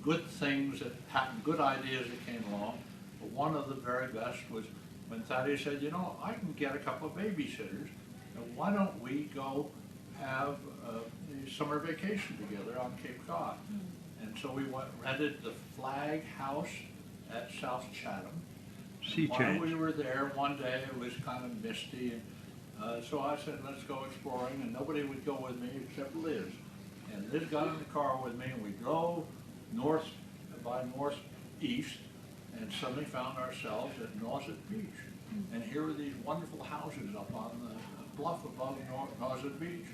good things that happened, good ideas that came along. But one of the very best was when Thaddeus said, you know, I can get a couple of babysitters, and why don't we go have a summer vacation together on Cape Cod? And so we rented the Flag House at South Chatham. Sea While change. we were there one day, it was kind of misty, and so I said, let's go exploring, and nobody would go with me except Liz. And Liz got in the car with me, and we drove north by northeast, and suddenly found ourselves at Nauset Beach. And here were these wonderful houses up on the bluff above Nauset Beach.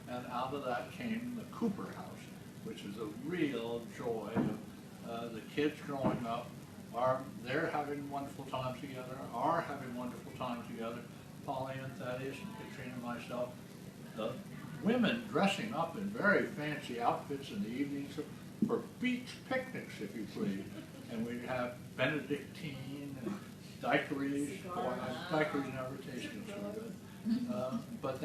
And out of that came the Cooper House, which is a real joy of the kids growing up. They're having wonderful times together, are having wonderful times together. Polly and Thaddeus and Katrina and myself. The women dressing up in very fancy outfits in the evenings for beach picnics, if you please. And we'd have Benedictine and daiquiris. Boy, daiquiris never tasted so good. But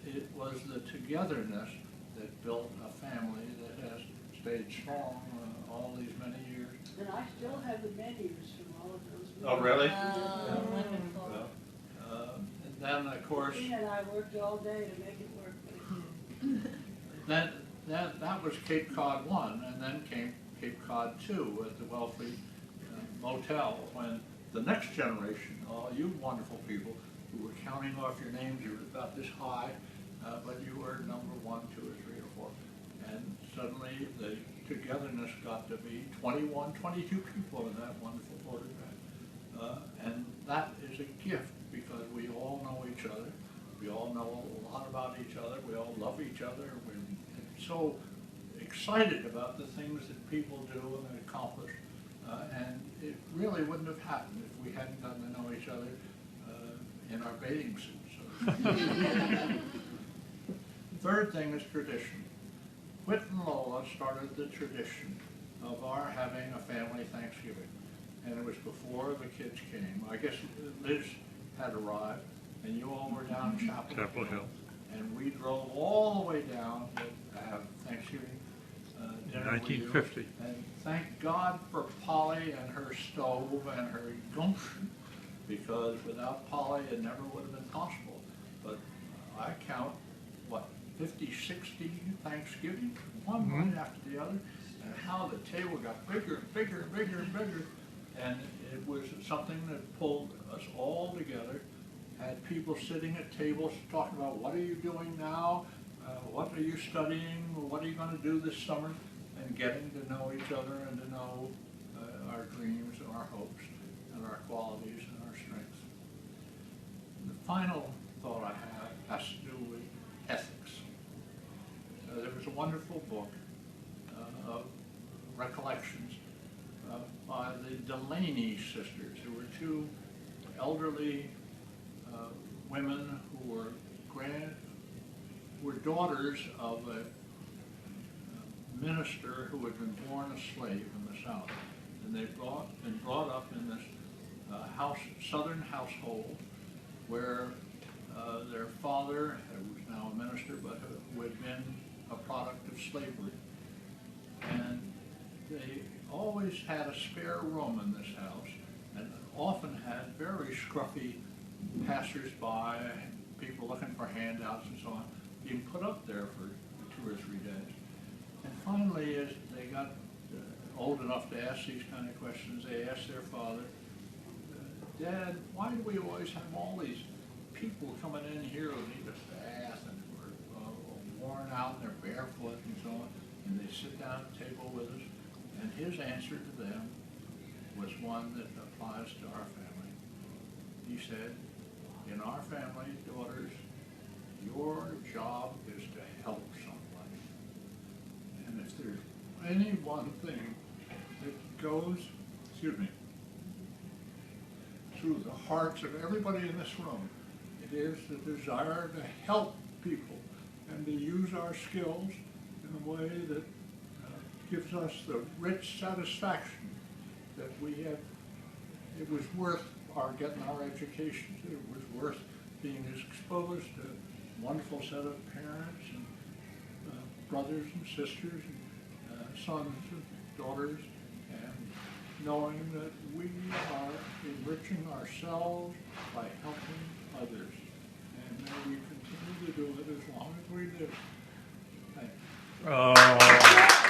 it was the togetherness that built a family that has stayed strong all these many years. And I still have the menus from all of those meetings. Oh, really? Oh, wonderful. And then, of course, Christine and I worked all day to make it work, but it that was Cape Cod 1, and then came Cape Cod 2 at the Wellfleet Motel, when the next generation, all you wonderful people who were counting off your names, you were about this high, but you were number 1, 2, or 3, or 4. And suddenly the togetherness got to be 21, 22 people in that wonderful photograph. And that is a gift because we all know each other. We all know a lot about each other. We all love each other. We're so excited about the things that people do and accomplish. And it really wouldn't have happened if we hadn't gotten to know each other in our bathing suits. Third thing is tradition. Whit and Lola started the tradition of our having a family Thanksgiving. And it was before the kids came. I guess Liz had arrived, and you all were down in Chapel Hill. And we drove all the way down to have Thanksgiving dinner 1950. with you. And thank God for Polly and her stove and her gumption, because without Polly it never would have been possible. But I count, 50, 60 Thanksgivings, one right after the other, and how the table got bigger and bigger and bigger and bigger. And it was something that pulled us all together. Had people sitting at tables talking about, what are you doing now? What are you studying? What are you going to do this summer? And getting to know each other and to know our dreams and our hopes and our qualities and our strengths. The final thought I have has to do with ethics. There was a wonderful book of recollections by the Delaney sisters, who were two elderly women who were daughters of a minister who had been born a slave in the South. And they'd been brought up in this southern household where their father, who was now a minister, but who had been a product of slavery. And they always had a spare room in this house, and often had very scruffy passers-by, people looking for handouts and so on, being put up there for 2 or 3 days. And finally, as they got old enough to ask these kind of questions, they asked their father, Dad, why do we always have all these people coming in here who need a bath and who are worn out and they're barefoot and so on, and they sit down at the table with us? And his answer to them was one that applies to our family. He said, in our family, daughters, your job is to help somebody. And if there's any one thing that goes, through the hearts of everybody in this room, it is the desire to help people and to use our skills in a way that gives us the rich satisfaction that we have. It was worth our getting our education. It was worth being exposed to a wonderful set of parents and brothers and sisters and sons daughters, and knowing that we are enriching ourselves by helping others. And may we continue to do it as long as we live. Thank you. Oh.